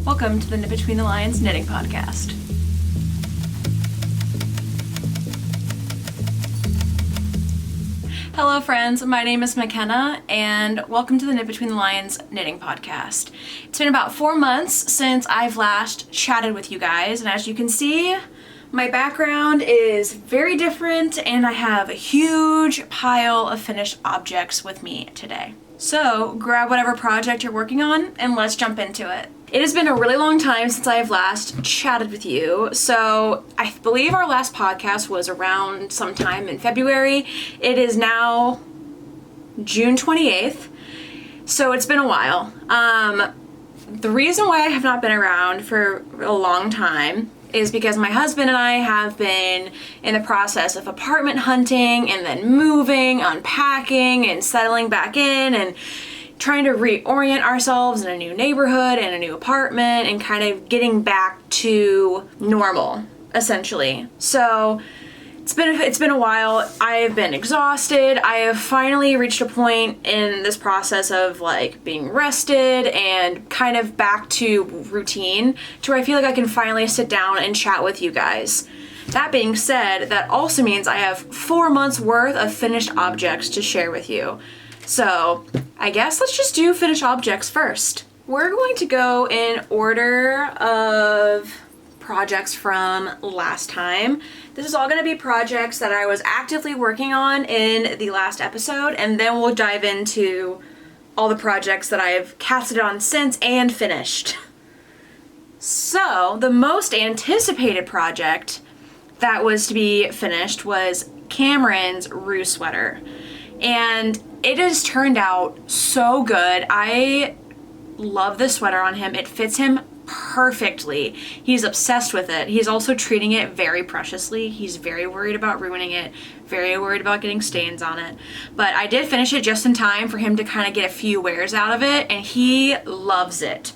Welcome to the Knit Between the Lines Knitting Podcast. Hello friends, my name is McKenna and welcome to the Knit Between the Lines Knitting Podcast. It's been about 4 months since I've last chatted with you guys, and as you can see, my background is very different and I have a huge pile of finished objects with me today. So grab whatever project you're working on and let's jump into it. It has been a really long time since I have last chatted with you, so I believe our last podcast was around sometime in February. It is now June 28th, so it's been a while. The reason why I have not been around for a long time is because my husband and I have been in the process of apartment hunting and then moving, unpacking, and settling back in and trying to reorient ourselves in a new neighborhood and a new apartment and kind of getting back to normal, essentially. So it's been a while. I have been exhausted. I have finally reached a point in this process of like being rested and kind of back to routine to where I feel like I can finally sit down and chat with you guys. That being said, that also means I have 4 months worth of finished objects to share with you. So I guess let's just do finished objects first. We're going to go in order of projects from last time. This is all going to be projects that I was actively working on in the last episode, and then we'll dive into all the projects that I've casted on since and finished. So the most anticipated project that was to be finished was Cameron's Roo sweater. And it has turned out so good. I love this sweater on him. It fits him perfectly. He's obsessed with it. He's also treating it very preciously. He's very worried about ruining it, very worried about getting stains on it. But I did finish it just in time for him to kind of get a few wears out of it, and he loves it.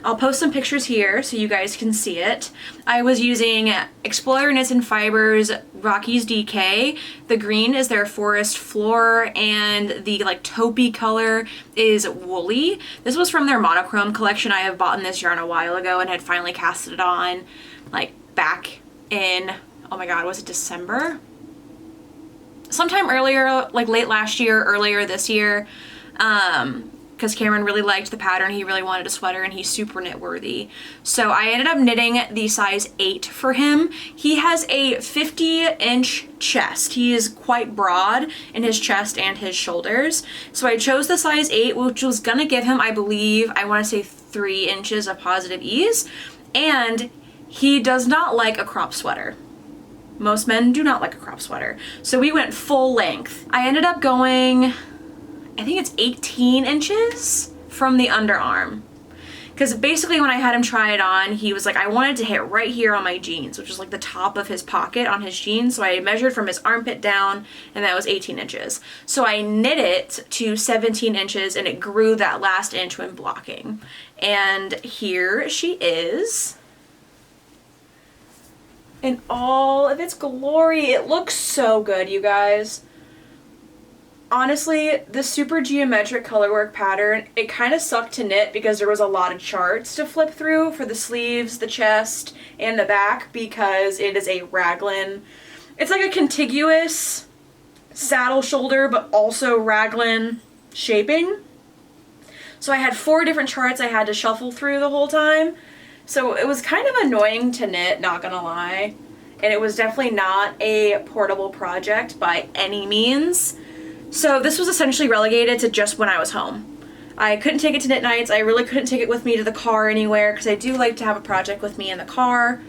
I'll post some pictures here so you guys can see it. I was using Explorer Knits and Fibers Rockies DK. The green is their forest floor and the like taupey color is woolly. This was from their monochrome collection. I have bought in this yarn a while ago and had finally casted it on like back in, oh my god, was it December? Sometime earlier, like late last year, earlier this year. Because Cameron really liked the pattern, he really wanted a sweater, and he's super knit worthy. So I ended up knitting the size 8 for him. He has a 50-inch chest. He is quite broad in his chest and his shoulders. So I chose the size 8, which was gonna give him, I believe, I wanna say 3 inches of positive ease. And he does not like a crop sweater. Most men do not like a crop sweater. So we went full length. I ended up going, I think it's 18 inches from the underarm. Because basically when I had him try it on, he was like, I wanted to hit right here on my jeans, which is like the top of his pocket on his jeans. So I measured from his armpit down, and that was 18 inches. So I knit it to 17 inches, and it grew that last inch when blocking. And here she is in all of its glory. It looks so good, you guys. Honestly, the super geometric colorwork pattern, it kind of sucked to knit because there was a lot of charts to flip through for the sleeves, the chest, and the back because it is a raglan. It's like a contiguous saddle shoulder but also raglan shaping. So I had 4 different charts I had to shuffle through the whole time. So it was kind of annoying to knit, not gonna lie. And it was definitely not a portable project by any means. So this was essentially relegated to just when I was home. I couldn't take it to knit nights. I really couldn't take it with me to the car anywhere because I do like to have a project with me in the car.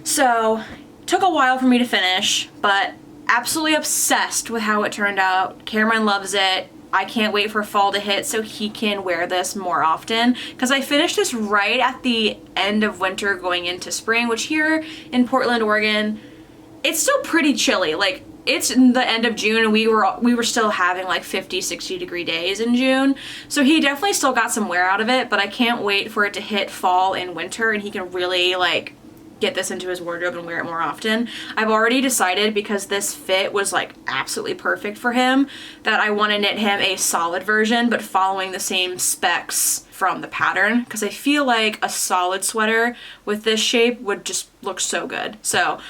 So it took a while for me to finish, but absolutely obsessed with how it turned out. Cameron loves it. I can't wait for fall to hit so he can wear this more often because I finished this right at the end of winter going into spring, which here in Portland, Oregon, it's still pretty chilly. Like, it's the end of June and we were still having like 50, 60 degree days in June. So he definitely still got some wear out of it, but I can't wait for it to hit fall and winter and he can really like get this into his wardrobe and wear it more often. I've already decided, because this fit was like absolutely perfect for him, that I want to knit him a solid version but following the same specs from the pattern, because I feel like a solid sweater with this shape would just look so good. So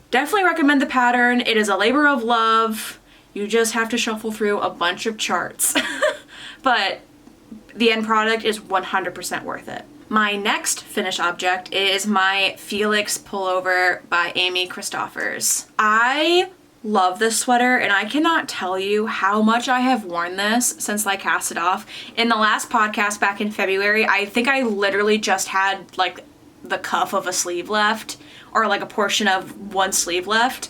definitely recommend the pattern. It is a labor of love. You just have to shuffle through a bunch of charts. But the end product is 100% worth it. My next finished object is my Felix pullover by Amy Christoffers. I love this sweater, and I cannot tell you how much I have worn this since I cast it off. In the last podcast back in February, I think I literally just had like the cuff of a sleeve left, or like a portion of one sleeve left.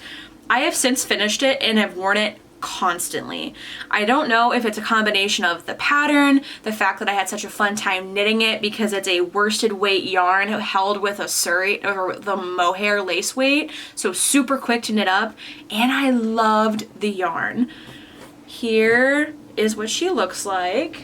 I have since finished it and have worn it constantly. I don't know if it's a combination of the pattern, the fact that I had such a fun time knitting it because it's a worsted weight yarn held with a surrey or the mohair lace weight, so super quick to knit up, and I loved the yarn. Here is what she looks like.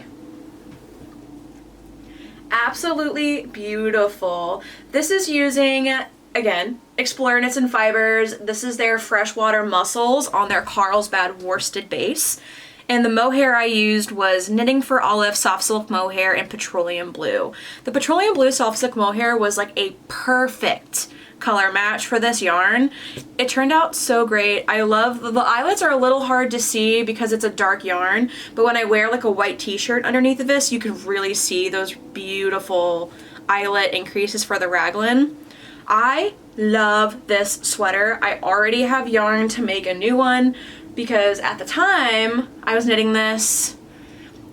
Absolutely beautiful. This is using, again, Explorer Knits and Fibers. This is their freshwater mussels on their Carlsbad worsted base. And the mohair I used was Knitting for Olive soft silk mohair in petroleum blue. The petroleum blue soft silk mohair was like a perfect color match for this yarn. It turned out so great. I love, the eyelets are a little hard to see because it's a dark yarn, but when I wear like a white t-shirt underneath of this, you can really see those beautiful eyelet increases for the raglan. I love this sweater. I already have yarn to make a new one because at the time I was knitting this,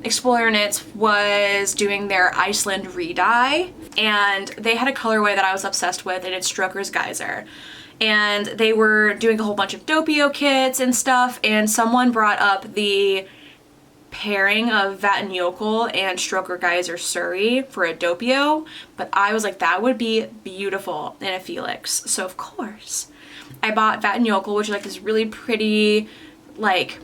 Explorer Knits was doing their Iceland re-dye, and they had a colorway that I was obsessed with, and it's Stroker's Geyser. And they were doing a whole bunch of Doppio kits and stuff, and someone brought up the pairing of Vattenjokel and Stroker Geyser Surrey for a Doppio, but I was like, that would be beautiful in a Felix. So of course I bought Vattenjokel, which is like this really pretty, like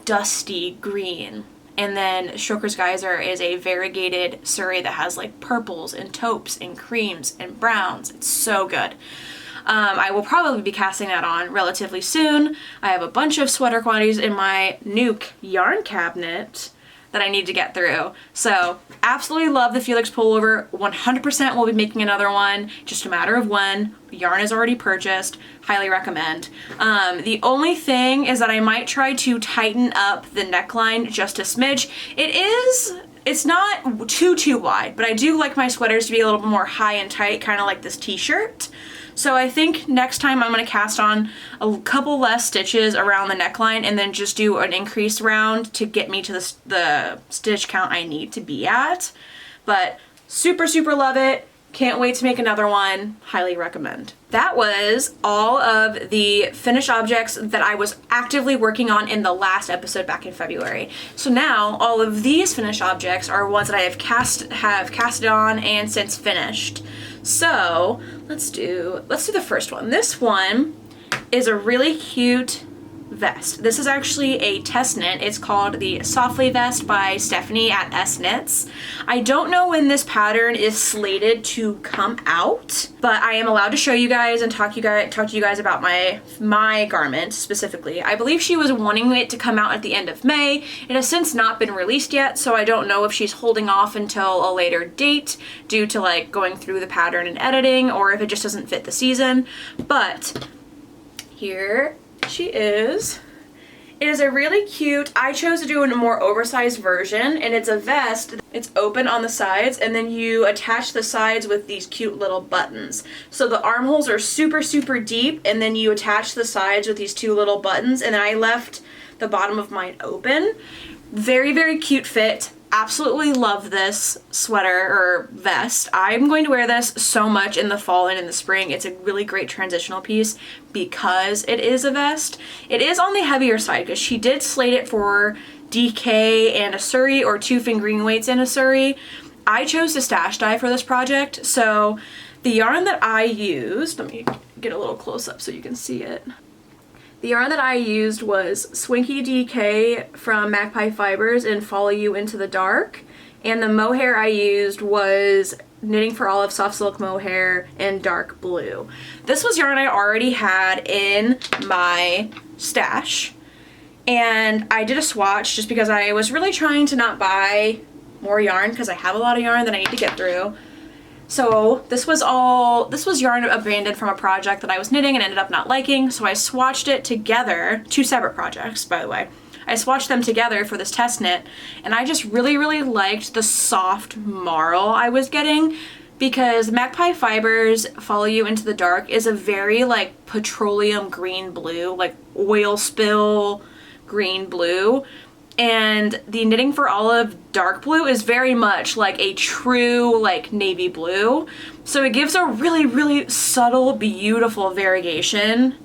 dusty green, and then Stroker's Geyser is a variegated Surrey that has like purples and taupes and creams and browns. It's so good. I will probably be casting that on relatively soon. I have a bunch of sweater quantities in my Nuke yarn cabinet that I need to get through. So absolutely love the Felix pullover. 100% will be making another one, just a matter of when. Yarn is already purchased. Highly recommend. The only thing is that I might try to tighten up the neckline just a smidge. It's not too wide, but I do like my sweaters to be a little bit more high and tight, kind of like this t-shirt. So I think next time I'm going to cast on a couple less stitches around the neckline and then just do an increased round to get me to the stitch count I need to be at. But super love it. Can't wait to make another one. Highly recommend. That was all of the finished objects that I was actively working on in the last episode back in February. So now all of these finished objects are ones that I have casted on and since finished. So let's do the first one. This one is a really cute vest. This is actually a test knit. It's called the Softly Vest by Stephanie at S Knits. I don't know when this pattern is slated to come out, but I am allowed to show you guys and talk to you guys about my garment specifically. I believe she was wanting it to come out at the end of May. It has since not been released yet, so I don't know if she's holding off until a later date due to like going through the pattern and editing, or if it just doesn't fit the season. But here she is. It is a really cute, I chose to do a more oversized version, and it's a vest. It's open on the sides, and then you attach the sides with these cute little buttons. So the armholes are super deep, and then you attach the sides with these two little buttons, and then I left the bottom of mine open. Very cute fit. Absolutely love this sweater or vest. I'm going to wear this so much in the fall and in the spring. It's a really great transitional piece because it is a vest. It is on the heavier side because she did slate it for DK and a Surrey, or 2 fingering weights and a Surrey. I chose to stash dye for this project, so the yarn that I used, let me get a little close up so you can see it. The yarn that I used was Swinky DK from Magpie Fibers in Follow You Into the Dark, and the mohair I used was Knitting for Olive soft silk mohair in dark blue. This was yarn I already had in my stash, and I did a swatch just because I was really trying to not buy more yarn because I have a lot of yarn that I need to get through. So this was yarn abandoned from a project that I was knitting and ended up not liking, so I swatched it together, 2 separate projects by the way. I swatched them together for this test knit, and I just really, really liked the soft marl I was getting, because Magpie Fibers Follow You Into the Dark is a very like petroleum green blue, like oil spill green blue. And the Knitting for Olive dark blue is very much like a true like navy blue. So it gives a really, really subtle, beautiful variegation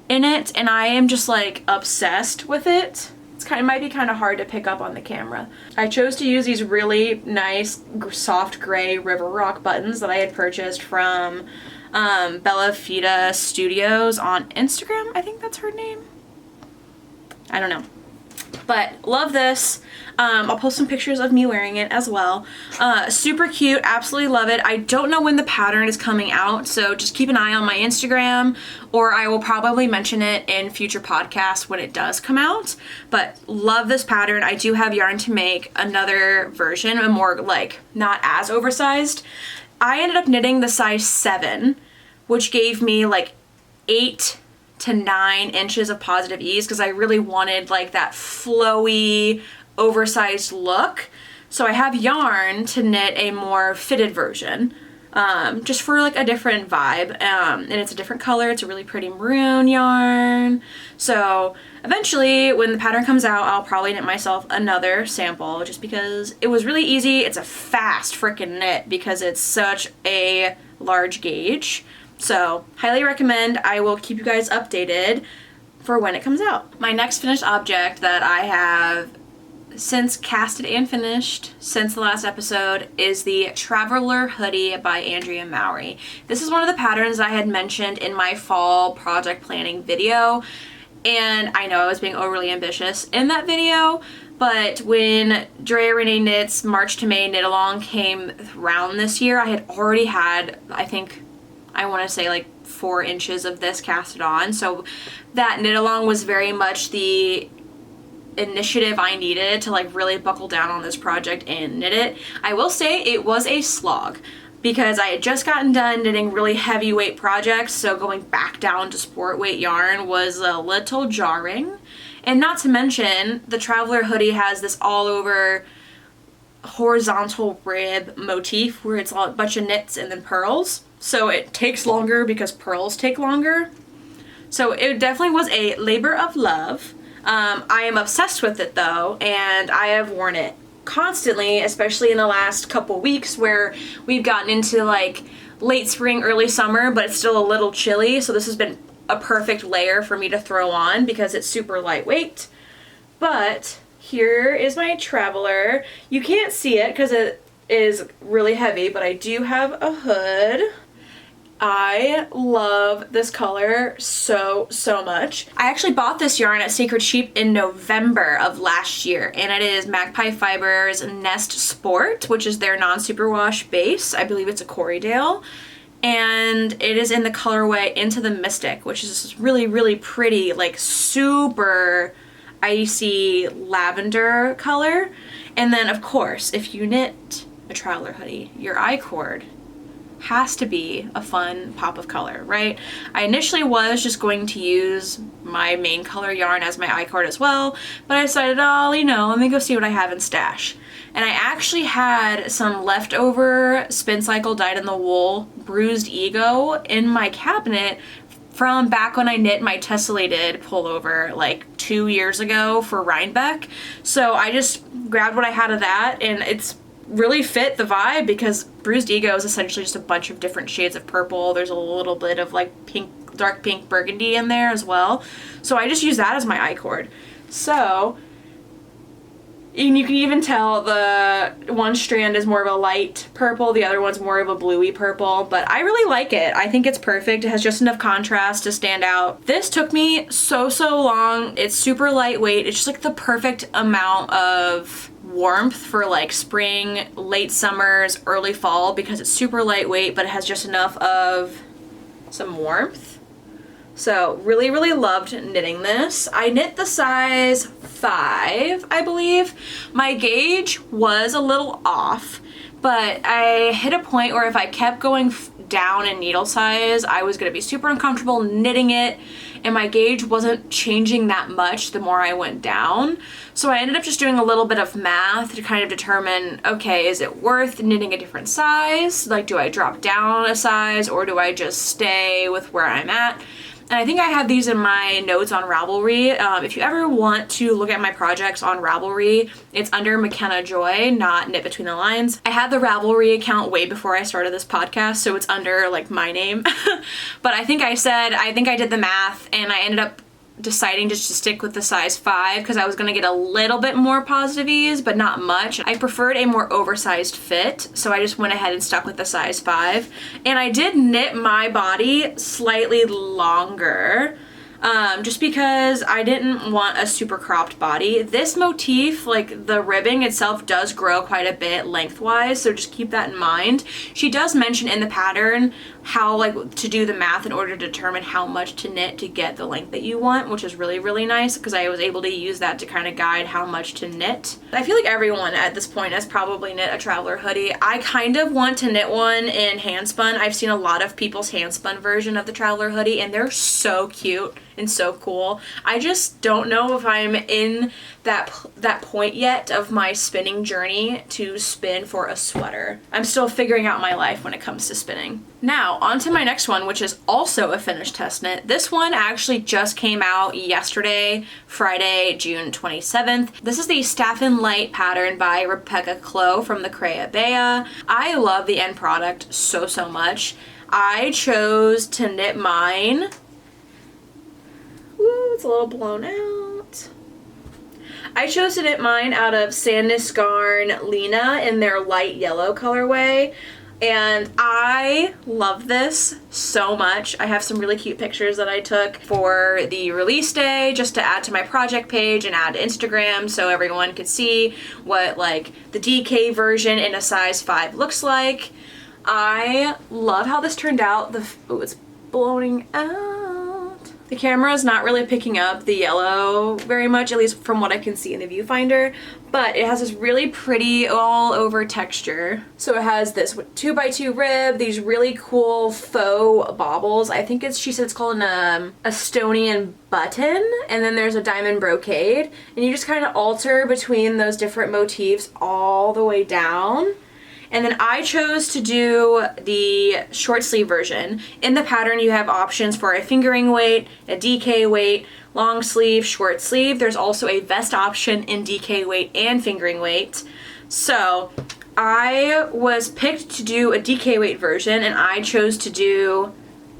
in it. And I am just like obsessed with it. It might be kind of hard to pick up on the camera. I chose to use these really nice soft gray River Rock buttons that I had purchased from Bella Fita Studios on Instagram. I think that's her name. I don't know. But love this. I'll post some pictures of me wearing it as well. Super cute, absolutely love it. I don't know when the pattern is coming out, so just keep an eye on my Instagram, or I will probably mention it in future podcasts when it does come out. But love this pattern. I do have yarn to make another version, a more like not as oversized. I ended up knitting the size 7, which gave me like 8 to 9 inches of positive ease because I really wanted like that flowy, oversized look. So I have yarn to knit a more fitted version, just for like a different vibe, and it's a different color. It's a really pretty maroon yarn. So eventually when the pattern comes out, I'll probably knit myself another sample just because it was really easy. It's a fast freaking knit because it's such a large gauge. So highly recommend. I will keep you guys updated for when it comes out. My next finished object that I have since casted and finished since the last episode is the Traveler Hoodie by Andrea Mowry. This is one of the patterns I had mentioned in my fall project planning video, and I know I was being overly ambitious in that video, but when Drea Renee Knits March to May knit along came around this year, I had already had, I want to say like 4 inches of this casted on. So that knit along was very much the initiative I needed to like really buckle down on this project and knit it. I will say it was a slog because I had just gotten done knitting really heavyweight projects, so going back down to sport weight yarn was a little jarring. And not to mention, the Traveler Hoodie has this all over horizontal rib motif where it's a bunch of knits and then purls. So it takes longer because purls take longer. So it definitely was a labor of love. I am obsessed with it though, and I have worn it constantly, especially in the last couple weeks where we've gotten into like late spring, early summer, but it's still a little chilly. So this has been a perfect layer for me to throw on because it's super lightweight. But here is my Traveler. You can't see it because it is really heavy, but I do have a hood. I love this color so much. I actually bought this yarn at Sacred Sheep in November of last year, and it is Magpie Fibers Nest Sport, which is their non-superwash base. I believe it's a Corriedale, and it is in the colorway Into the Mystic, which is this really, really pretty, like super icy lavender color. And then of course, if you knit a Traveler hoodie, your I-cord has to be a fun pop of color, right? I initially was just going to use my main color yarn as my I-cord as well, but I decided, oh, you know, let me go see what I have in stash. And I actually had some leftover Spin Cycle Dyed in the Wool Bruised Ego in my cabinet from back when I knit my tessellated pullover like 2 years ago for Rhinebeck. So I just grabbed what I had of that, and it's really fit the vibe because Bruised Ego is essentially just a bunch of different shades of purple. There's a little bit of like pink, dark pink burgundy in there as well. So I just use that as my I-cord. So, and you can even tell the one strand is more of a light purple, the other one's more of a bluey purple, but I really like it. I think it's perfect. It has just enough contrast to stand out. This took me so long. It's super lightweight. It's just like the perfect amount of warmth for like spring, late summers, early fall, because it's super lightweight, but it has just enough of some warmth. So really, really loved knitting this. I knit the size 5, I believe. My gauge was a little off, but I hit a point where if I kept going down in needle size, I was gonna be super uncomfortable knitting it, and my gauge wasn't changing that much the more I went down. So I ended up just doing a little bit of math to kind of determine, okay, is it worth knitting a different size? Like, do I drop down a size, or do I just stay with where I'm at? And I think I have these in my notes on Ravelry. If you ever want to look at my projects on Ravelry, it's under McKenna Joy, not Knit Between the Lines. I had the Ravelry account way before I started this podcast, so it's under like my name. But I think I did the math, and I ended up deciding just to stick with the size 5 because I was going to get a little bit more positive ease, but not much. I preferred a more oversized fit, so I just went ahead and stuck with the size 5. And I did knit my body slightly longer, just because I didn't want a super cropped body. This motif, like the ribbing itself, does grow quite a bit lengthwise, so just keep that in mind. She does mention in the pattern how like to do the math in order to determine how much to knit to get the length that you want, which is really, really nice because I was able to use that to kind of guide how much to knit. I feel like everyone at this point has probably knit a traveler hoodie. I kind of want to knit one in Handspun. I've seen a lot of people's Handspun version of the traveler hoodie, and they're so cute and so cool. I just don't know if I'm in that point yet of my spinning journey to spin for a sweater. I'm still figuring out my life when it comes to spinning. Now, on to my next one, which is also a finished test knit. This one actually just came out yesterday, Friday, June 27th. This is the Staffin Lite pattern by Rebecca Clow from the Crea Bea. I love the end product so, so much. I chose to knit mine. Ooh, it's a little blown out. I chose to knit mine out of Sandnes Garn Lena in their light yellow colorway. And I love this so much. I have some really cute pictures that I took for the release day just to add to my project page and add to Instagram so everyone could see what like the DK version in a size 5 looks like. I love how this turned out. Oh, it's blowing out. The camera is not really picking up the yellow very much, at least from what I can see in the viewfinder, but it has this really pretty all over texture. So it has this 2x2 rib, these really cool faux baubles. I think she said it's called an Estonian button, and then there's a diamond brocade, and you just kind of alter between those different motifs all the way down. And then I chose to do the short sleeve version. In the pattern, you have options for a fingering weight, a DK weight, long sleeve, short sleeve. There's also a vest option in DK weight and fingering weight. So I was picked to do a DK weight version, and I chose to do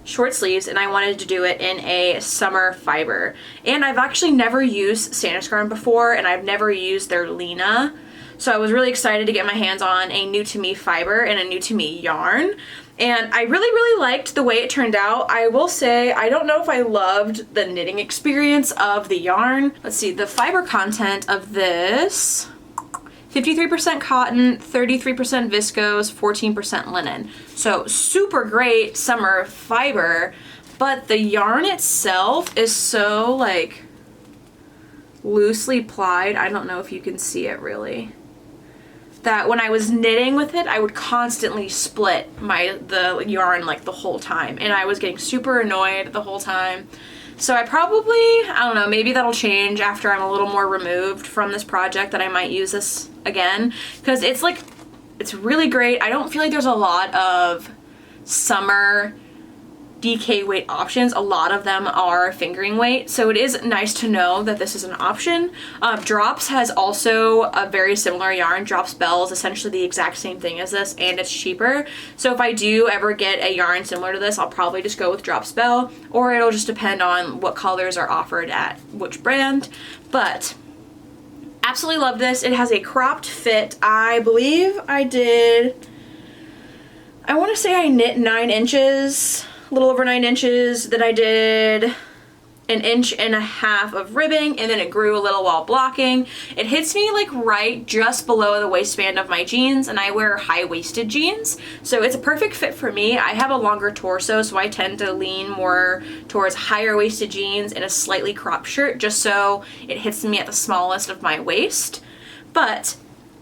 short sleeves, and I wanted to do it in a summer fiber. And I've actually never used Sandnes Garn before, and I've never used their Lena. So I was really excited to get my hands on a new to me fiber and a new to me yarn. And I really, really liked the way it turned out. I will say, I don't know if I loved the knitting experience of the yarn. Let's see, the fiber content of this, 53% cotton, 33% viscose, 14% linen. So super great summer fiber, but the yarn itself is so like loosely plied. I don't know if you can see it really. That when I was knitting with it, I would constantly split the yarn like the whole time, and I was getting super annoyed the whole time. So I don't know, maybe that'll change after I'm a little more removed from this project, that I might use this again, because it's really great. I don't feel like there's a lot of summer DK weight options. A lot of them are fingering weight, so it is nice to know that this is an option. Drops has also a very similar yarn. Drops Bell is essentially the exact same thing as this, and it's cheaper. So if I do ever get a yarn similar to this, I'll probably just go with Drops Bell, or it'll just depend on what colors are offered at which brand. But absolutely love this. It has a cropped fit. I believe I want to say I knit 9 inches, a little over 9 inches. Then I did 1.5 inches of ribbing, and then it grew a little while blocking. It hits me like right just below the waistband of my jeans, and I wear high-waisted jeans, so it's a perfect fit for me. I have a longer torso, so I tend to lean more towards higher-waisted jeans and a slightly cropped shirt just so it hits me at the smallest of my waist. But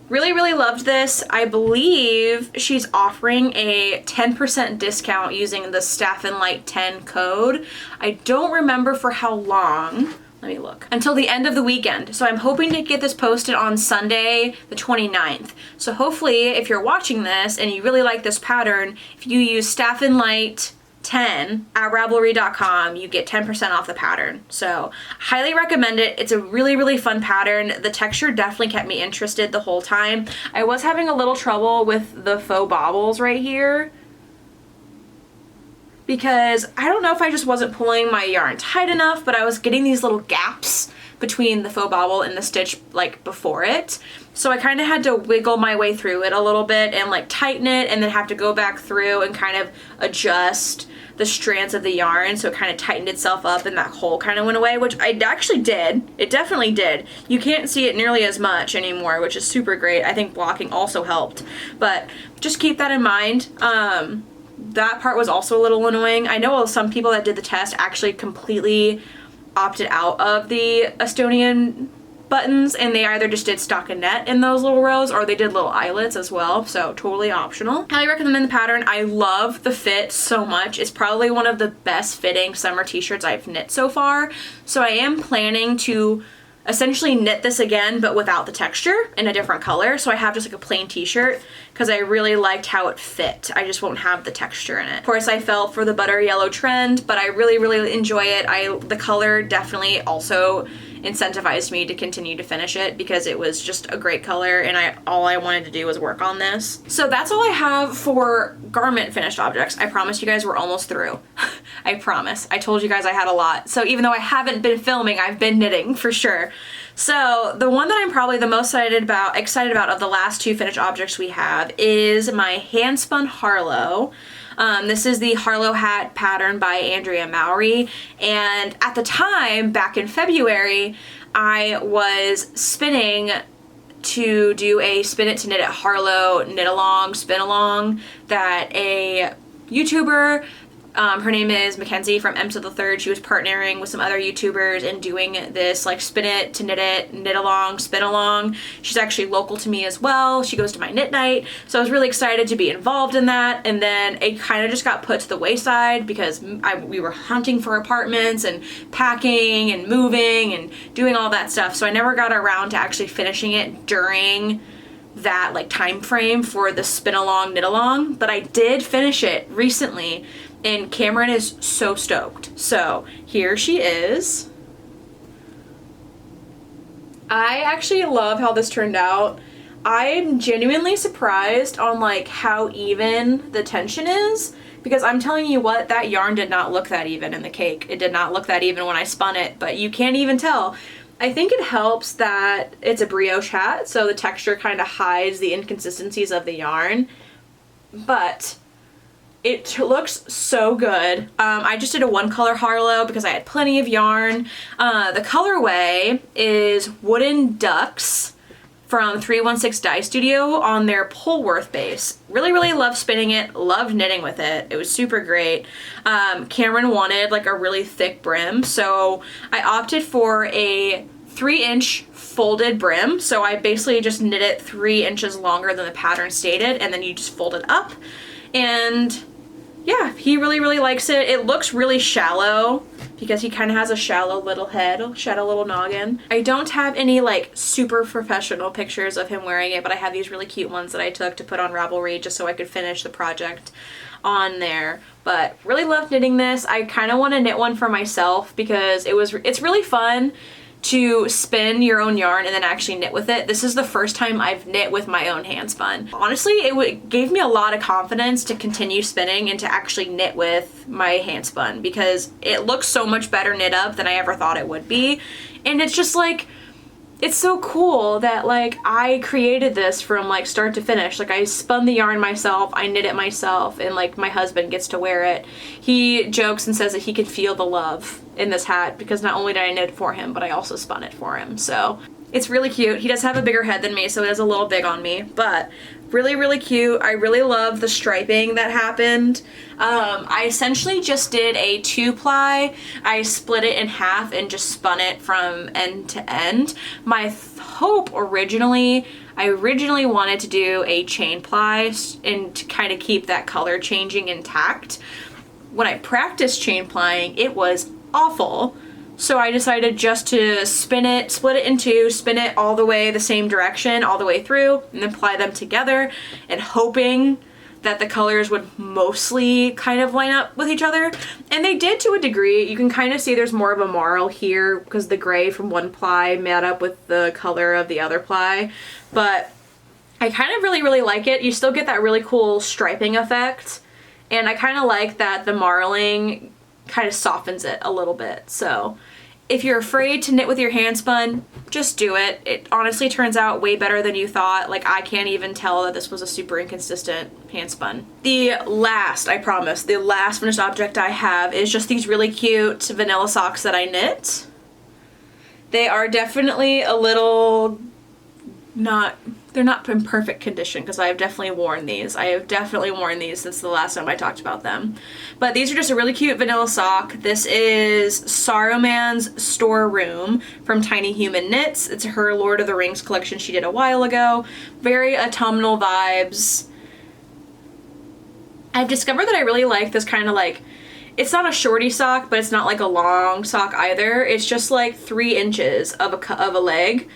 really, really loved this. I believe she's offering a 10% discount using the Staffin Lite 10 code. I don't remember for how long. Let me look. Until the end of the weekend. So I'm hoping to get this posted on Sunday, the 29th. So hopefully, if you're watching this and you really like this pattern, if you use Staffin Lite 10 at Ravelry.com, you get 10% off the pattern. So highly recommend it. It's a really, really fun pattern. The texture definitely kept me interested the whole time. I was having a little trouble with the faux bobbles right here because I don't know if I just wasn't pulling my yarn tight enough, but I was getting these little gaps between the faux bobble and the stitch like before it. So I kind of had to wiggle my way through it a little bit and like tighten it, and then have to go back through and kind of adjust the strands of the yarn so it kind of tightened itself up and that hole kind of went away, which I actually did. It definitely did. You can't see it nearly as much anymore, which is super great. I think blocking also helped, but just keep that in mind. That part was also a little annoying. I know some people that did the test actually completely opted out of the Estonian buttons, and they either just did stockinette in those little rows or they did little eyelets as well, so totally optional. Highly recommend the pattern. I love the fit so much. It's probably one of the best fitting summer t-shirts I've knit so far, so I am planning to essentially knit this again but without the texture in a different color, so I have just like a plain t-shirt because I really liked how it fit. I just won't have the texture in it. Of course, I fell for the butter yellow trend, but I really, really enjoy it. The color definitely also incentivized me to continue to finish it because it was just a great color, and all I wanted to do was work on this. So that's all I have for garment finished objects. I promise you guys we're almost through. I promise. I told you guys I had a lot. So even though I haven't been filming, I've been knitting for sure. So the one that I'm probably the most excited about of the last two finished objects we have is my Handspun Harlow. This is the Harlow hat pattern by Andrea Mowry, and at the time, back in February, I was spinning to do a Spin It to Knit It Harlow knit along, spin along that a YouTuber, her name is Mackenzie from M to the Third. She was partnering with some other YouTubers and doing this like spin it to knit it, knit along, spin along. She's actually local to me as well. She goes to my knit night. So I was really excited to be involved in that. And then it kind of just got put to the wayside because we were hunting for apartments and packing and moving and doing all that stuff. So I never got around to actually finishing it during that like time frame for the spin along, knit along. But I did finish it recently, and Cameron is so stoked. So here she is. I actually love how this turned out. I'm genuinely surprised on like how even the tension is, because I'm telling you what, that yarn did not look that even in the cake. It did not look that even when I spun it, but you can't even tell. I think it helps that it's a brioche hat, so the texture kind of hides the inconsistencies of the yarn, but it looks so good. I just did a one color Harlow because I had plenty of yarn. The colorway is Wooden Ducks from 316 Dye Studio on their Polworth base. Really, really love spinning it, loved knitting with it. It was super great. Cameron wanted like a really thick brim, so I opted for a 3-inch folded brim. So I basically just knit it 3 inches longer than the pattern stated, and then you just fold it up. And yeah, he really, really likes it. It looks really shallow because he kind of has a shallow little head, shallow little noggin. I don't have any like super professional pictures of him wearing it, but I have these really cute ones that I took to put on Ravelry just so I could finish the project on there. But really love knitting this. I kind of want to knit one for myself because it's really fun to spin your own yarn and then actually knit with it. This is the first time I've knit with my own handspun. Honestly, it gave me a lot of confidence to continue spinning and to actually knit with my handspun because it looks so much better knit up than I ever thought it would be. And it's just like, it's so cool that like I created this from like start to finish. Like I spun the yarn myself, I knit it myself, and like my husband gets to wear it. He jokes and says that he can feel the love in this hat because not only did I knit it for him, but I also spun it for him. So it's really cute. He does have a bigger head than me, so it is a little big on me, but really, really cute. I really love the striping that happened. I essentially just did a 2-ply. I split it in half and just spun it from end to end. My hope originally, I originally wanted to do a chain ply and to kind of keep that color changing intact. When I practiced chain plying, it was awful. So I decided just to spin it, split it in two, spin it all the way the same direction, all the way through, and then ply them together, and hoping that the colors would mostly kind of line up with each other. And they did to a degree. You can kind of see there's more of a marl here because the gray from one ply met up with the color of the other ply. But I kind of really, really like it. You still get that really cool striping effect. And I kind of like that the marling kind of softens it a little bit. So if you're afraid to knit with your handspun, just do it. It honestly turns out way better than you thought. Like I can't even tell that this was a super inconsistent handspun. The last, I promise, the last finished object I have is just these really cute vanilla socks that I knit. They are definitely a little they're not in perfect condition because I have definitely worn these. I have definitely worn these since the last time I talked about them. But these are just a really cute vanilla sock. This is Saruman's Storeroom from Tiny Human Knits. It's her Lord of the Rings collection she did a while ago. Very autumnal vibes. I've discovered that I really like this kind of like, it's not a shorty sock, but it's not like a long sock either. It's just like 3 inches of a leg.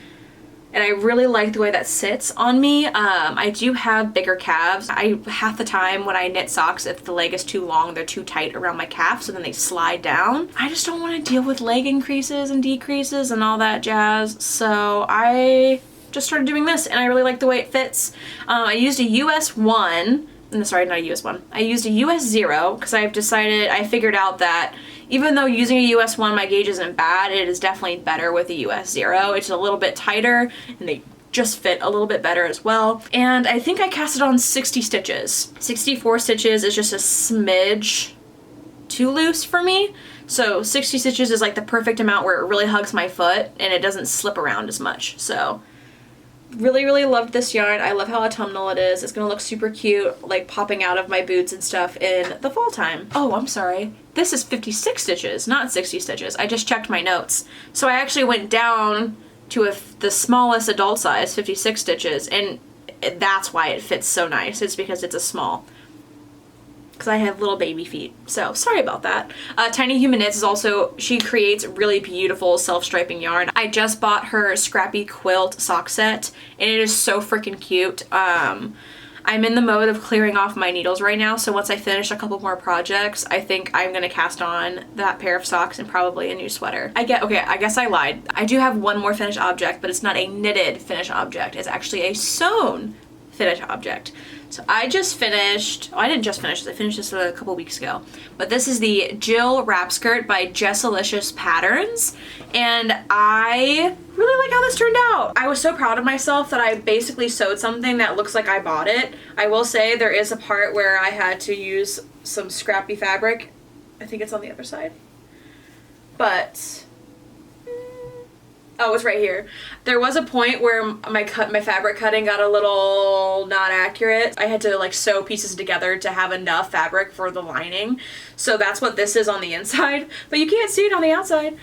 And I really like the way that sits on me. I do have bigger calves. Half the time when I knit socks, if the leg is too long, they're too tight around my calf, so then they slide down. I just don't want to deal with leg increases and decreases and all that jazz. So I just started doing this and I really like the way it fits. I used a US 1. No, sorry, not a US 1. I used a US 0 because I figured out that even though using a US 1 my gauge isn't bad, it is definitely better with a US 0. It's a little bit tighter and they just fit a little bit better as well. And I think I cast it on 60 stitches. 64 stitches is just a smidge too loose for me. So 60 stitches is like the perfect amount where it really hugs my foot and it doesn't slip around as much. So really, really loved this yarn. I love how autumnal it is. It's gonna look super cute, like popping out of my boots and stuff in the fall time. Oh, I'm sorry. This is 56 stitches, not 60 stitches. I just checked my notes. So I actually went down to the smallest adult size, 56 stitches, and that's why it fits so nice. It's because it's a small. Because I have little baby feet. So sorry about that. Tiny Human Knits is also, she creates really beautiful self-striping yarn. I just bought her Scrappy Quilt sock set and it is so freaking cute. I'm in the mode of clearing off my needles right now, so once I finish a couple more projects, I think I'm gonna cast on that pair of socks and probably a new sweater. I guess I lied. I do have one more finished object, but it's not a knitted finished object. It's actually a sewn finished object. So I just finished, I didn't just finish this, I finished this a couple weeks ago, but this is the Jill wrap skirt by Jessalicious Patterns, and I really like how this turned out. I was so proud of myself that I basically sewed something that looks like I bought it. I will say there is a part where I had to use some scrappy fabric. I think it's on the other side. But oh, it's right here. There was a point where my fabric cutting got a little not accurate. I had to like sew pieces together to have enough fabric for the lining. So that's what this is on the inside, but you can't see it on the outside.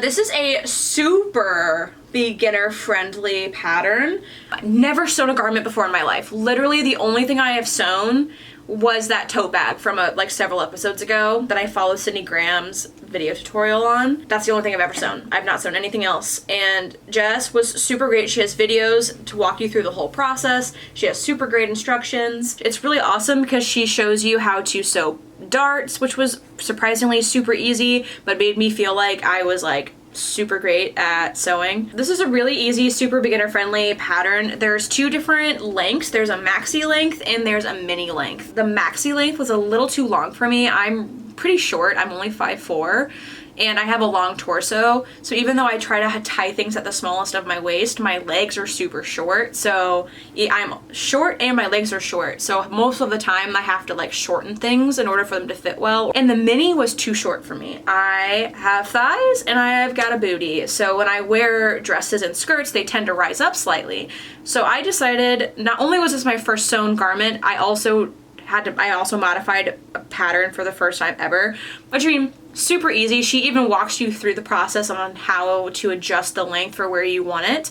This is a super beginner friendly pattern. I've never sewn a garment before in my life. Literally the only thing I have sewn was that tote bag from like several episodes ago that I followed Sydney Graham's video tutorial on. That's the only thing I've ever sewn. I've not sewn anything else. And Jess was super great. She has videos to walk you through the whole process. She has super great instructions. It's really awesome because she shows you how to sew darts, which was surprisingly super easy, but made me feel like I was like super great at sewing. This is a really easy, super beginner friendly pattern. There's 2 different lengths. There's a maxi length and there's a mini length. The maxi length was a little too long for me. I'm pretty short. I'm only 5'4", and I have a long torso, so even though I try to tie things at the smallest of my waist, my legs are super short. So I'm short and my legs are short, so most of the time I have to like shorten things in order for them to fit well. And the mini was too short for me. I have thighs and I've got a booty, so when I wear dresses and skirts, they tend to rise up slightly. So I decided, not only was this my first sewn garment, I also modified a pattern for the first time ever, which, I mean, super easy. She even walks you through the process on how to adjust the length for where you want it.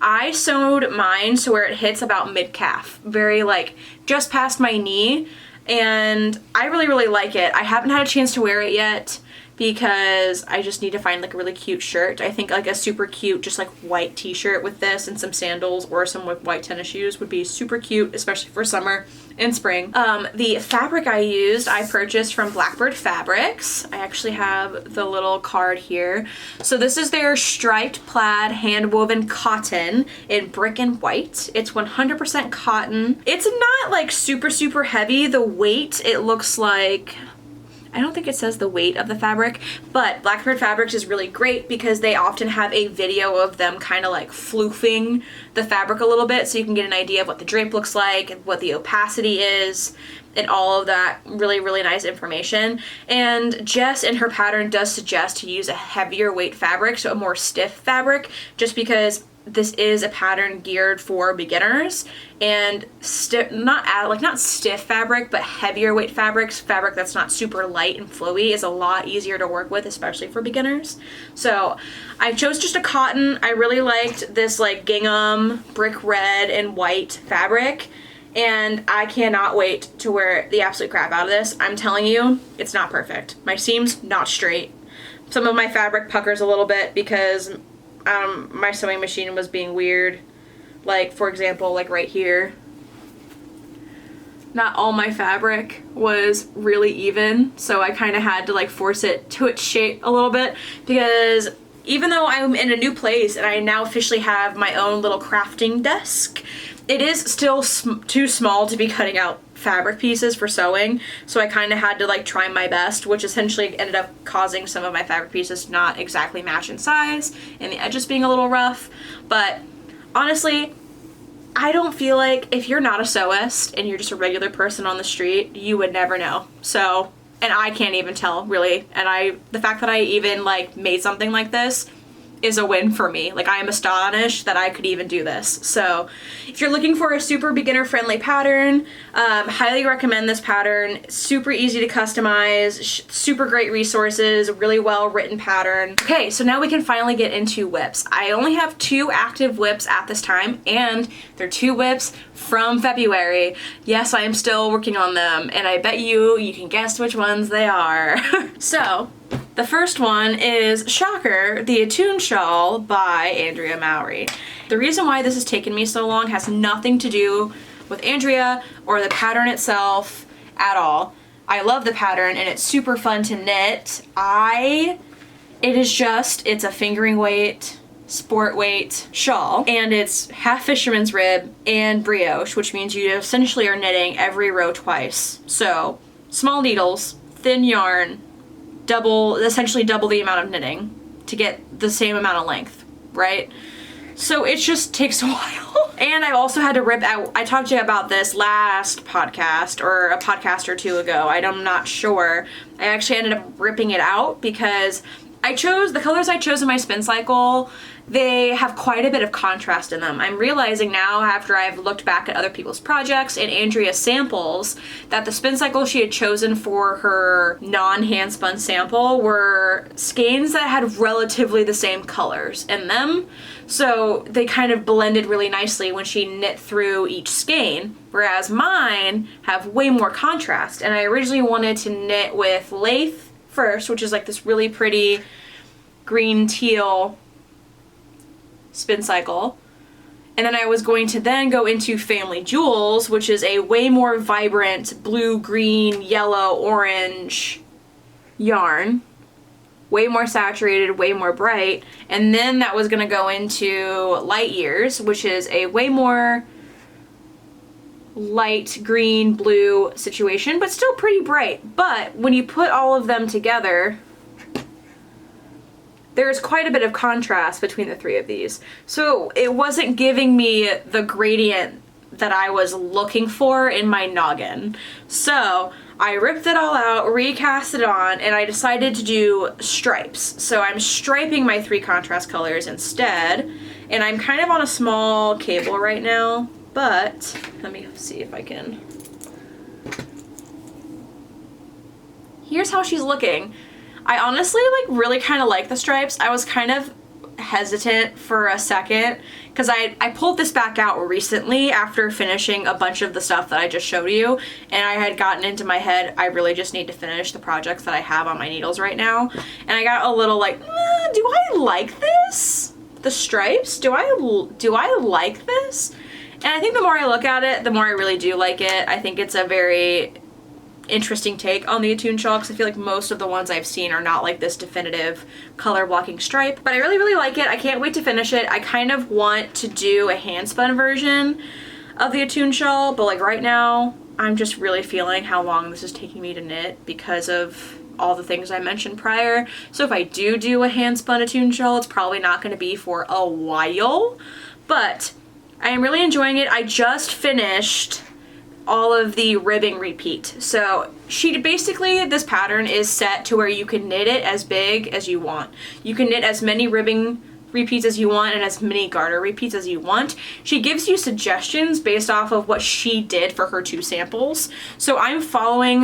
I sewed mine so where it hits about mid-calf, very like just past my knee, and I really like it. I haven't had a chance to wear it yet because I just need to find like a really cute shirt. I think like a super cute just like white t-shirt with this and some sandals or some with white tennis shoes would be super cute, especially for summer and spring. The fabric I used, I purchased from Blackbird Fabrics. I actually have the little card here. So this is their striped plaid hand woven cotton in brick and white. It's 100% cotton. It's not like super heavy. The weight, it looks like, I don't think it says the weight of the fabric, but Blackbird Fabrics is really great because they often have a video of them kind of like floofing the fabric a little bit so you can get an idea of what the drape looks like and what the opacity is and all of that really nice information. And Jess in her pattern does suggest to use a heavier weight fabric, so a more stiff fabric, just because this is a pattern geared for beginners, and not stiff fabric, but heavier weight fabric that's not super light and flowy is a lot easier to work with, especially for beginners. So I chose just a cotton. I really liked this like gingham, brick red and white fabric, and I cannot wait to wear the absolute crap out of this. I'm telling you, it's not perfect. My seam's not straight. Some of my fabric puckers a little bit because my sewing machine was being weird. Like, for example, like right here, not all my fabric was really even, so I kind of had to like force it to its shape a little bit, because even though I'm in a new place and I now officially have my own little crafting desk, it is still too small to be cutting out fabric pieces for sewing, so I kind of had to like try my best, which essentially ended up causing some of my fabric pieces to not exactly match in size and the edges being a little rough. But honestly, I don't feel like, if you're not a sewist and you're just a regular person on the street, you would never know. So, and I can't even tell really, and the fact that I even like made something like this is a win for me. Like, I am astonished that I could even do this. So if you're looking for a super beginner friendly pattern, highly recommend this pattern. Super easy to customize, super great resources, really well written pattern. Okay, so now we can finally get into whips. I only have 2 active whips at this time, and they're 2 whips from February. Yes, I am still working on them, and I bet you can guess which ones they are. So the first one is, shocker, the Attune Shawl by Andrea Mowry. The reason why this has taken me so long has nothing to do with Andrea or the pattern itself at all. I love the pattern and it's super fun to knit. It's a fingering weight, sport weight shawl, and it's half fisherman's rib and brioche, which means you essentially are knitting every row twice. So small needles, thin yarn, essentially double the amount of knitting to get the same amount of length, right? So it just takes a while. And I also had to rip out, I talked to you about this last podcast or a podcast or 2 ago, I'm not sure. I actually ended up ripping it out because the colors I chose in my spin cycle, they have quite a bit of contrast in them. I'm realizing now, after I've looked back at other people's projects and Andrea's samples, that the spin cycle she had chosen for her non-handspun sample were skeins that had relatively the same colors in them. So they kind of blended really nicely when she knit through each skein, whereas mine have way more contrast. And I originally wanted to knit with Lathe first, which is like this really pretty green teal spin cycle, and then I was going to then go into Family Jewels, which is a way more vibrant blue, green, yellow, orange yarn, way more saturated, way more bright, and then that was going to go into Light Years, which is a way more light green, blue situation, but still pretty bright. But when you put all of them together, there's quite a bit of contrast between the three of these. So it wasn't giving me the gradient that I was looking for in my noggin. So I ripped it all out, recast it on, and I decided to do stripes. So I'm striping my 3 contrast colors instead, and I'm kind of on a small cable right now, but let me see if I can. Here's how she's looking. I honestly like really kind of like the stripes. I was kind of hesitant for a second because I pulled this back out recently after finishing a bunch of the stuff that I just showed you, and I had gotten into my head, I really just need to finish the projects that I have on my needles right now, and I got a little like, do I like this? The stripes? Do I like this? And I think the more I look at it, the more I really do like it. I think it's a very interesting take on the Attune shawl because I feel like most of the ones I've seen are not like this definitive color blocking stripe, but I really like it. I can't wait to finish it. I kind of want to do a handspun version of the Attune shawl, but like right now I'm just really feeling how long this is taking me to knit because of all the things I mentioned prior. So if I do a handspun Attune shawl, it's probably not going to be for a while, but I am really enjoying it. I just finished all of the ribbing repeat. So this pattern is set to where you can knit it as big as you want. You can knit as many ribbing repeats as you want and as many garter repeats as you want. She gives you suggestions based off of what she did for her 2 samples. So I'm following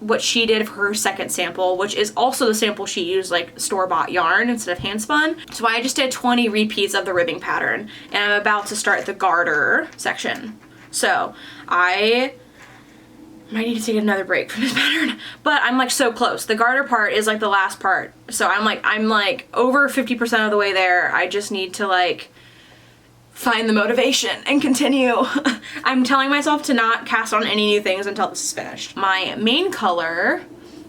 what she did for her second sample, which is also the sample she used like store-bought yarn instead of handspun. So I just did 20 repeats of the ribbing pattern, and I'm about to start the garter section. So I might need to take another break from this pattern, but I'm like so close. The garter part is like the last part. So I'm like over 50% of the way there. I just need to like find the motivation and continue. I'm telling myself to not cast on any new things until this is finished. My main color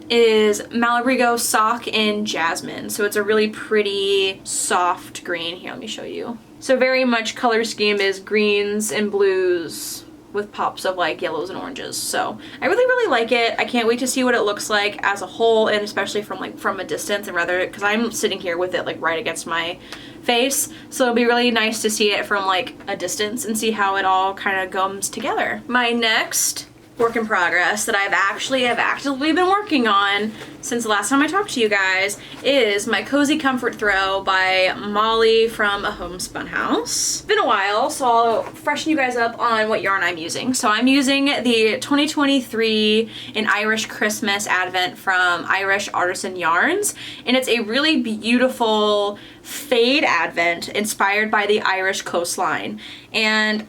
is Malabrigo Sock in Jasmine. So it's a really pretty soft green. Here, let me show you. So very much color scheme is greens and blues with pops of like yellows and oranges. So I really like it. I can't wait to see what it looks like as a whole, and especially from a distance, and rather because I'm sitting here with it like right against my face. So it'll be really nice to see it from like a distance and see how it all kind of comes together. My next work in progress that I've actively been working on since the last time I talked to you guys is my Cozy Comfort Throw by Molly from A Homespun House. It's been a while, so I'll freshen you guys up on what yarn I'm using. So I'm using the 2023 An Irish Christmas Advent from Irish Artisan Yarns, and it's a really beautiful fade advent inspired by the Irish coastline. And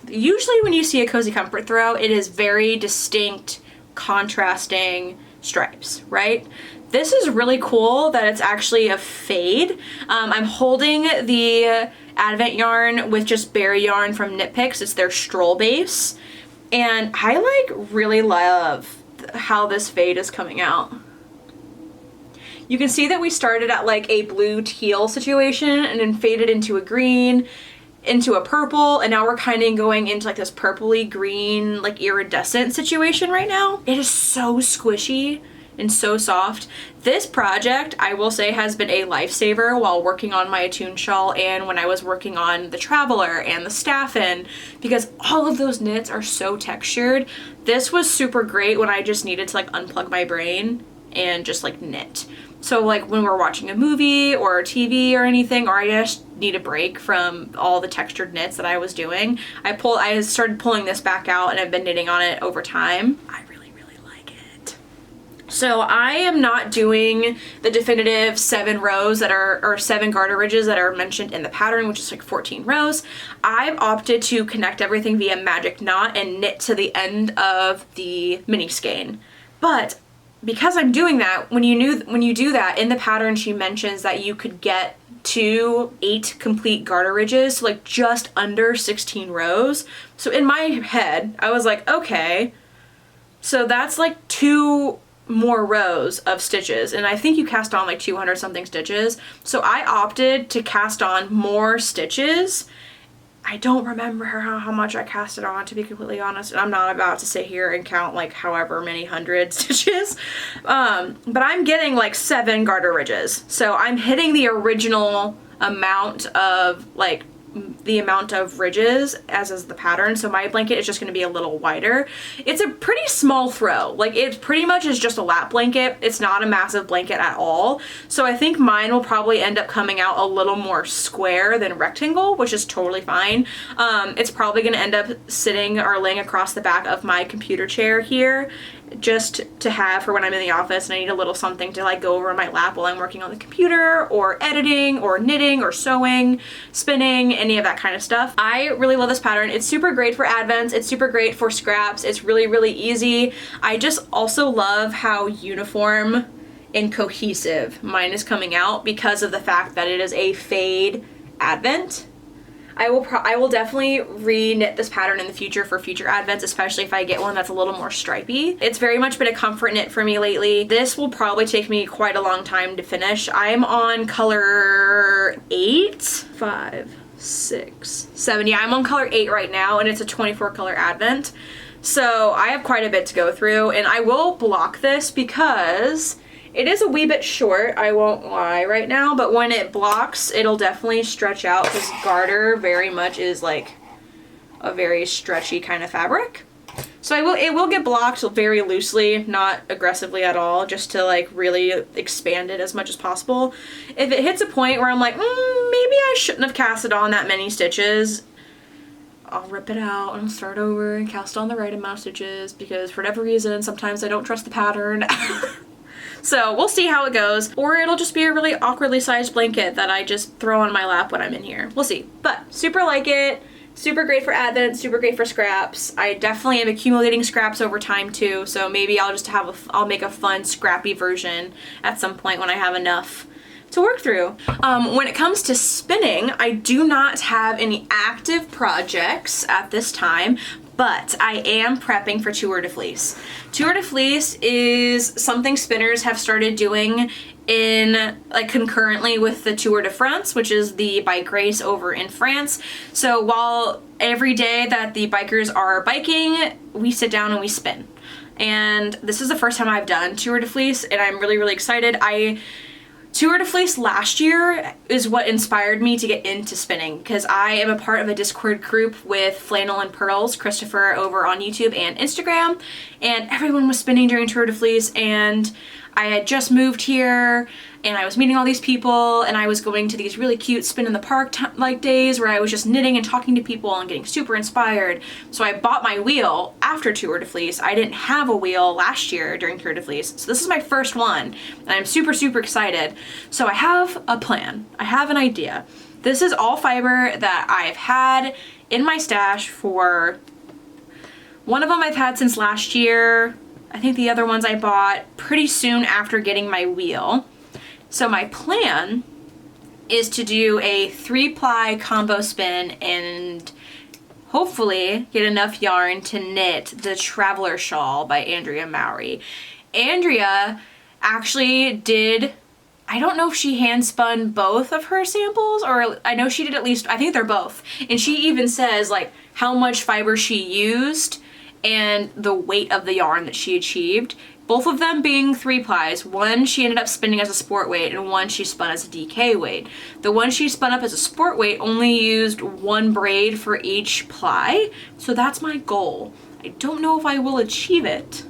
usually when you see a Cozy Comfort Throw, it is very distinct, contrasting stripes, right? This is really cool that it's actually a fade. I'm holding the Advent yarn with just bare yarn from Knit Picks. It's their Stroll base. And I really love how this fade is coming out. You can see that we started at like a blue teal situation and then faded into a green, into a purple, and now we're kind of going into like this purpley green like iridescent situation right now. It is so squishy and so soft. This project, I will say, has been a lifesaver while working on my Attune shawl and when I was working on the Traveler and the Staffin, because all of those knits are so textured. This was super great when I just needed to like unplug my brain and just like knit. So like when we're watching a movie or TV or anything, or I just need a break from all the textured knits that I was doing, I started pulling this back out and I've been knitting on it over time. I really like it. So I am not doing the definitive 7 rows that are, or 7 garter ridges that are mentioned in the pattern, which is like 14 rows. I've opted to connect everything via magic knot and knit to the end of the mini skein. But because I'm doing that, when you do that in the pattern, she mentions that you could get to 8 complete garter ridges, so like just under 16 rows. So in my head, I was like, okay, so that's like 2 more rows of stitches, and I think you cast on like 200 something stitches. So I opted to cast on more stitches I don't remember how much I cast it on, to be completely honest, and I'm not about to sit here and count like however many hundred stitches. But I'm getting like 7 garter ridges. So I'm hitting the original amount of like the amount of ridges as is the pattern, so my blanket is just going to be a little wider. It's a pretty small throw, like it pretty much is just a lap blanket. It's not a massive blanket at all, so I think mine will probably end up coming out a little more square than rectangle, which is totally fine. It's probably going to end up sitting or laying across the back of my computer chair here, just to have for when I'm in the office and I need a little something to like go over in my lap while I'm working on the computer or editing or knitting or sewing, spinning, any of that kind of stuff. I really love this pattern. It's super great for advents. It's super great for scraps. It's really, really easy. I just also love how uniform and cohesive mine is coming out because of the fact that it is a fade advent. I will definitely re-knit this pattern in the future for future advents, especially if I get one that's a little more stripy. It's very much been a comfort knit for me lately. This will probably take me quite a long time to finish. I'm on color 8, 5, 6, 7. Yeah, I'm on color 8 right now, and it's a 24 color advent. So I have quite a bit to go through, and I will block this because it is a wee bit short, I won't lie right now, but when it blocks, it'll definitely stretch out because garter very much is like a very stretchy kind of fabric. So it will get blocked very loosely, not aggressively at all, just to like really expand it as much as possible. If it hits a point where I'm like, maybe I shouldn't have casted on that many stitches, I'll rip it out and start over and cast on the right amount of stitches because for whatever reason, sometimes I don't trust the pattern. So we'll see how it goes, or it'll just be a really awkwardly sized blanket that I just throw on my lap when I'm in here. We'll see, but super like it. Super great for advent, super great for scraps. I definitely am accumulating scraps over time too, so maybe I'll just I'll make a fun scrappy version at some point when I have enough to work through. When it comes to spinning, I do not have any active projects at this time, but I am prepping for Tour de Fleece. Tour de Fleece is something spinners have started doing in like concurrently with the Tour de France, which is the bike race over in France. So while every day that the bikers are biking, we sit down and we spin. And this is the first time I've done Tour de Fleece, and I'm really, really excited. Tour de Fleece last year is what inspired me to get into spinning because I am a part of a Discord group with Flannel and Pearls, Christopher, over on YouTube and Instagram, and everyone was spinning during Tour de Fleece, and I had just moved here and I was meeting all these people and I was going to these really cute spin in the park like days where I was just knitting and talking to people and getting super inspired. So I bought my wheel after Tour de Fleece. I didn't have a wheel last year during Tour de Fleece, so this is my first one and I'm super, super excited. So I have a plan. I have an idea. This is all fiber that I've had in my stash for, one of them I've had since last year. I think the other ones I bought pretty soon after getting my wheel. So my plan is to do a 3-ply combo spin and hopefully get enough yarn to knit the Traveler Shawl by Andrea Mowry. Andrea actually did, I don't know if she hand spun both of her samples, or I know she did at least, I think they're both. And she even says like how much fiber she used and the weight of the yarn that she achieved. Both of them being 3-plies. One she ended up spinning as a sport weight and one she spun as a DK weight. The one she spun up as a sport weight only used 1 braid for each ply, so that's my goal. I don't know if I will achieve it.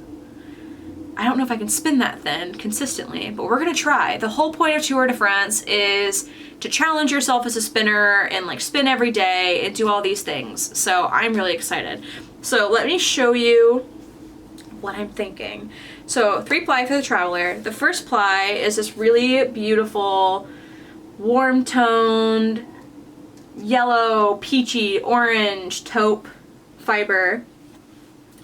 I don't know if I can spin that thin consistently, but we're gonna try. The whole point of Tour de France is to challenge yourself as a spinner and like spin every day and do all these things. So I'm really excited. So let me show you what I'm thinking. So 3-ply for the Traveler. The first ply is this really beautiful, warm toned, yellow, peachy, orange taupe fiber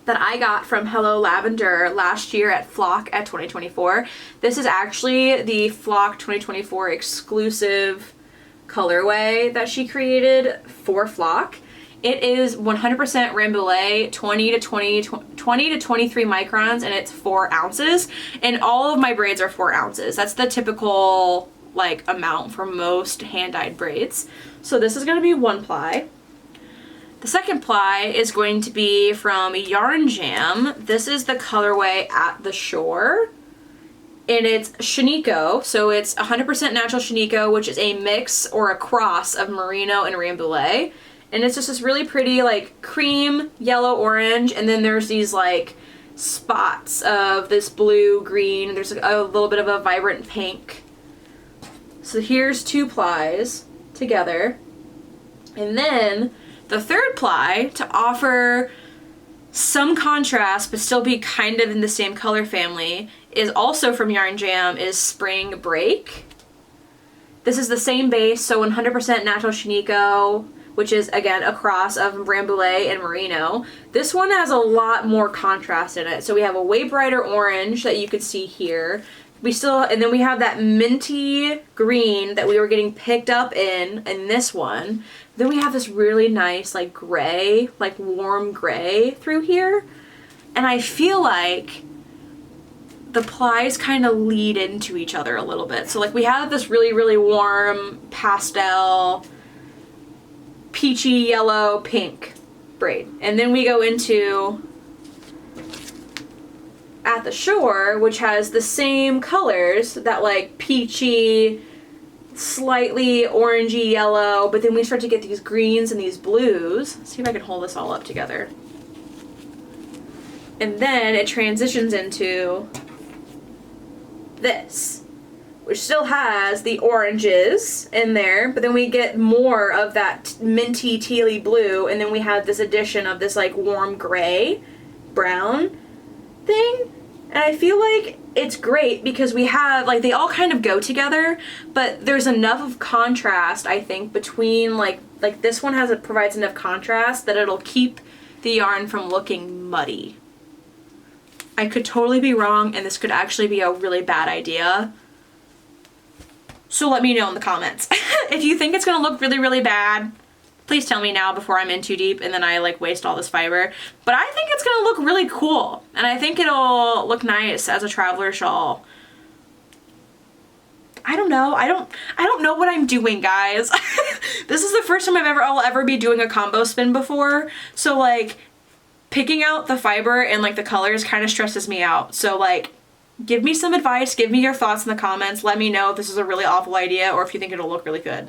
that I got from Hello Lavender last year at Flock at 2024. This is actually the Flock 2024 exclusive colorway that she created for Flock. It is 100% Rambouillet, 20 to 23 microns, and it's 4 ounces. And all of my braids are 4 ounces. That's the typical like amount for most hand-dyed braids. So this is going to be 1 ply. The second ply is going to be from Yarn Jam. This is the colorway At the Shore. And it's Shiniko, so it's 100% natural Shiniko, which is a mix or a cross of merino and rambouillet. And it's just this really pretty like cream, yellow, orange, and then there's these like spots of this blue, green, there's a little bit of a vibrant pink. So here's 2 plies together. And then the third ply, to offer some contrast but still be kind of in the same color family, is also from Yarn Jam, is Spring Break. This is the same base, so 100% natural Shiniko, which is again a cross of rambouillet and merino. This one has a lot more contrast in it. So we have a way brighter orange that you could see here. And then we have that minty green that we were getting picked up in this one. Then we have this really nice like gray, like warm gray through here. And I feel like the plies kind of lead into each other a little bit. So like we have this really, really warm pastel, peachy yellow, pink braid. And then we go into At the Shore, which has the same colors, that like peachy, slightly orangey yellow, but then we start to get these greens and these blues. Let's see if I can hold this all up together. And then it transitions into this, which still has the oranges in there, but then we get more of that minty tealy blue, and then we have this addition of this like warm gray, brown thing. And I feel like it's great because we have, like, they all kind of go together, but there's enough of contrast, I think, between, like this one provides enough contrast that it'll keep the yarn from looking muddy. I could totally be wrong, and this could actually be a really bad idea. So let me know in the comments. If you think it's gonna look really, really bad, please tell me now before I'm in too deep and then I like waste all this fiber. But I think it's gonna look really cool, and I think it'll look nice as a traveler shawl. I don't know. I don't know what I'm doing, guys. This is the first time I'll ever be doing a combo spin before. So like picking out the fiber and like the colors kind of stresses me out. So like give me some advice, give me your thoughts in the comments. Let me know if this is a really awful idea or if you think it'll look really good.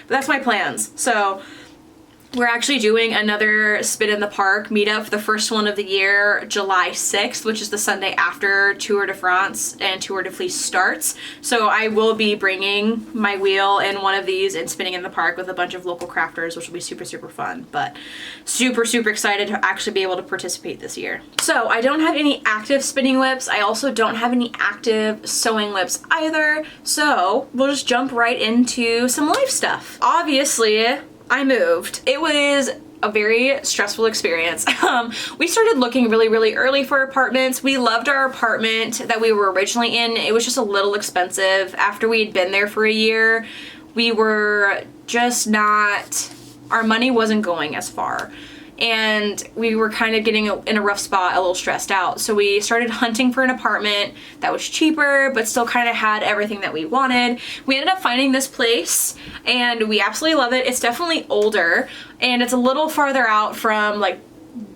But that's my plans. So we're actually doing another Spin in the Park meetup for the first one of the year, July 6th, which is the Sunday after Tour de France and Tour de Fleece starts. So I will be bringing my wheel in one of these and spinning in the park with a bunch of local crafters, which will be super, super fun. But super, super excited to actually be able to participate this year. So I don't have any active spinning whips. I also don't have any active sewing whips either. So we'll just jump right into some life stuff. Obviously, I moved. It was a very stressful experience. We started looking really, really early for apartments. We loved our apartment that we were originally in. It was just a little expensive. After we had been there for a year, we were just not, our money wasn't going as far. And we were kind of getting in a rough spot, a little stressed out. So we started hunting for an apartment that was cheaper, but still kind of had everything that we wanted. We ended up finding this place and we absolutely love it. It's definitely older and it's a little farther out from like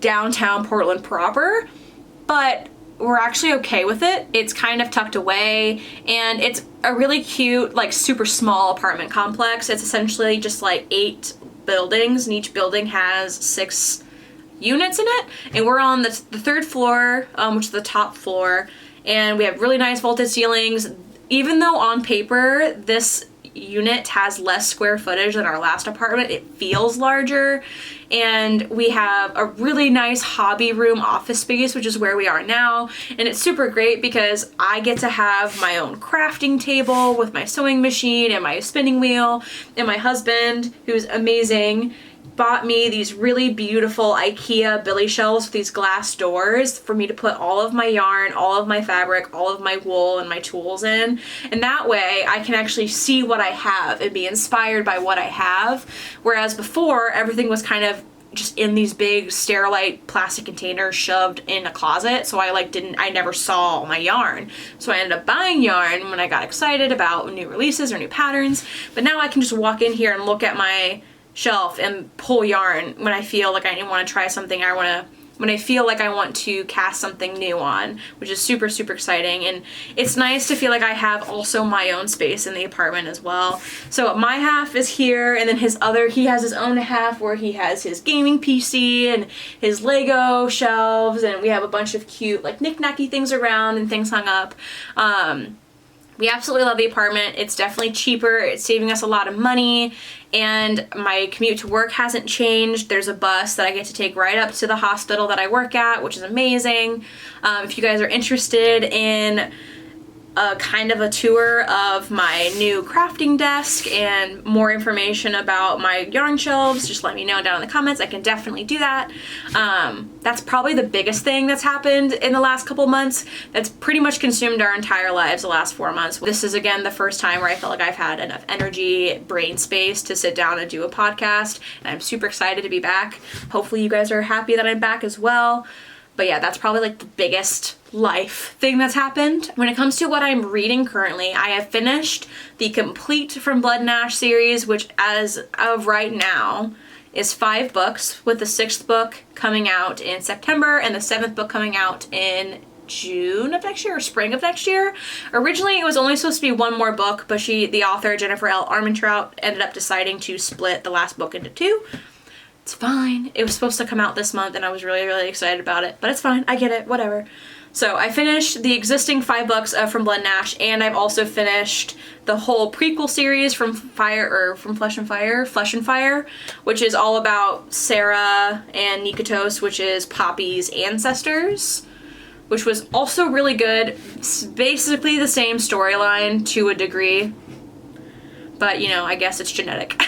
downtown Portland proper, but we're actually okay with it. It's kind of tucked away and it's a really cute, like super small apartment complex. It's essentially just like 8 buildings, and each building has 6 units in it, and we're on the 3rd floor, which is the top floor, and we have really nice vaulted ceilings. Even though on paper this unit has less square footage than our last apartment, it feels larger. And we have a really nice hobby room office space, which is where we are now, and it's super great because I get to have my own crafting table with my sewing machine and my spinning wheel, and my husband, who's amazing, bought me these really beautiful IKEA billy shelves with these glass doors for me to put all of my yarn, all of my fabric, all of my wool and my tools in. And that way I can actually see what I have and be inspired by what I have. Whereas before, everything was kind of just in these big Sterilite plastic containers shoved in a closet. So I never saw my yarn. So I ended up buying yarn when I got excited about new releases or new patterns. But now I can just walk in here and look at my shelf and pull yarn when I feel like I want to try something, when I feel like I want to cast something new on, which is super, super exciting. And it's nice to feel like I have also my own space in the apartment as well. So my half is here, and then he has his own half where he has his gaming PC and his Lego shelves, and we have a bunch of cute like knick-knacky things around and things hung up. We absolutely love the apartment. It's definitely cheaper. It's saving us a lot of money, and my commute to work hasn't changed. There's a bus that I get to take right up to the hospital that I work at, which is amazing. If you guys are interested in a kind of a tour of my new crafting desk and more information about my yarn shelves, just let me know down in the comments. I can definitely do that. That's probably the biggest thing that's happened in the last couple months. That's pretty much consumed our entire lives the last 4 months. This is again the first time where I felt like I've had enough energy, brain space to sit down and do a podcast, and I'm super excited to be back. Hopefully you guys are happy that I'm back as well. But yeah, that's probably like the biggest life thing that's happened. When it comes to what I'm reading currently, I have finished the complete From Blood and Ash series, which as of right now is 5 books, with the 6th book coming out in September and the 7th book coming out in June of next year or spring of next year. Originally it was only supposed to be 1 more book, but the author Jennifer L. Armentrout ended up deciding to split the last book into 2. It's fine. It was supposed to come out this month and I was really, really excited about it, but it's fine. I get it, whatever. So I finished the existing 5 books of From Blood and Ash, and I've also finished the whole prequel series from Flesh and Fire, which is all about Sarah and Nikotos, which is Poppy's ancestors, which was also really good. It's basically the same storyline to a degree, but you know, I guess it's genetic.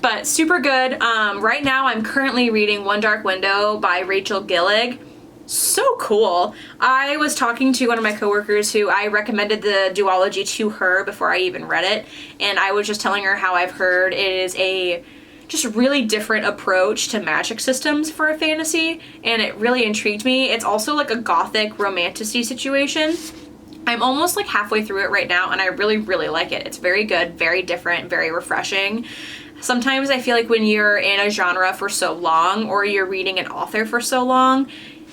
But super good. Right now I'm currently reading One Dark Window by Rachel Gillig. So cool. I was talking to one of my coworkers who I recommended the duology to her before I even read it, and I was just telling her how I've heard it is a just really different approach to magic systems for a fantasy, and it really intrigued me. It's also like a gothic romantasy situation. I'm almost like halfway through it right now, and I really, really like it. It's very good, very different, very refreshing. Sometimes I feel like when you're in a genre for so long, or you're reading an author for so long,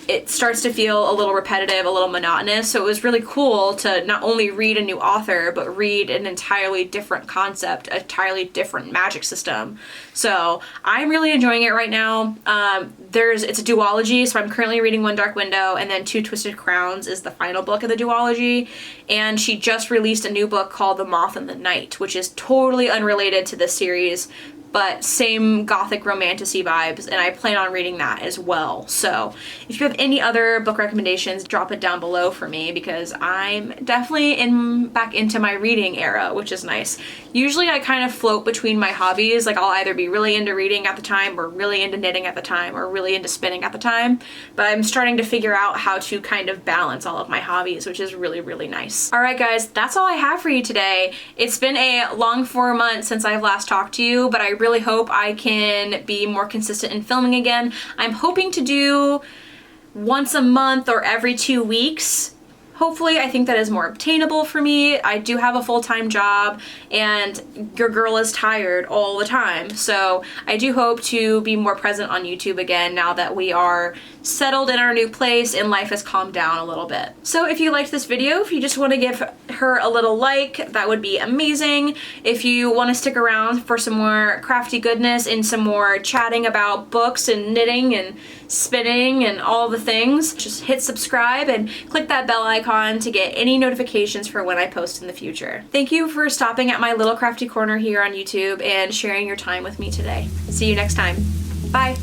it starts to feel a little repetitive, a little monotonous. So it was really cool to not only read a new author, but read an entirely different concept, a entirely different magic system. So I'm really enjoying it right now. It's a duology, so I'm currently reading One Dark Window, and then Two Twisted Crowns is the final book of the duology. And she just released a new book called The Moth and the Night, which is totally unrelated to this series, but same gothic romantasy vibes, and I plan on reading that as well. So if you have any other book recommendations, drop it down below for me, because I'm definitely back into my reading era, which is nice. Usually I kind of float between my hobbies, like I'll either be really into reading at the time, or really into knitting at the time, or really into spinning at the time, but I'm starting to figure out how to kind of balance all of my hobbies, which is really, really nice. Alright guys, that's all I have for you today. It's been a long 4 months since I've last talked to you, but I really hope I can be more consistent in filming again. I'm hoping to do once a month or every 2 weeks. Hopefully, I think that is more obtainable for me. I do have a full-time job, and your girl is tired all the time. So I do hope to be more present on YouTube again now that we are settled in our new place and life has calmed down a little bit. So if you liked this video, if you just want to give her a little like, that would be amazing. If you want to stick around for some more crafty goodness and some more chatting about books and knitting and spinning and all the things, just hit subscribe and click that bell icon to get any notifications for when I post in the future. Thank you for stopping at my little crafty corner here on YouTube and sharing your time with me today. See you next time. Bye.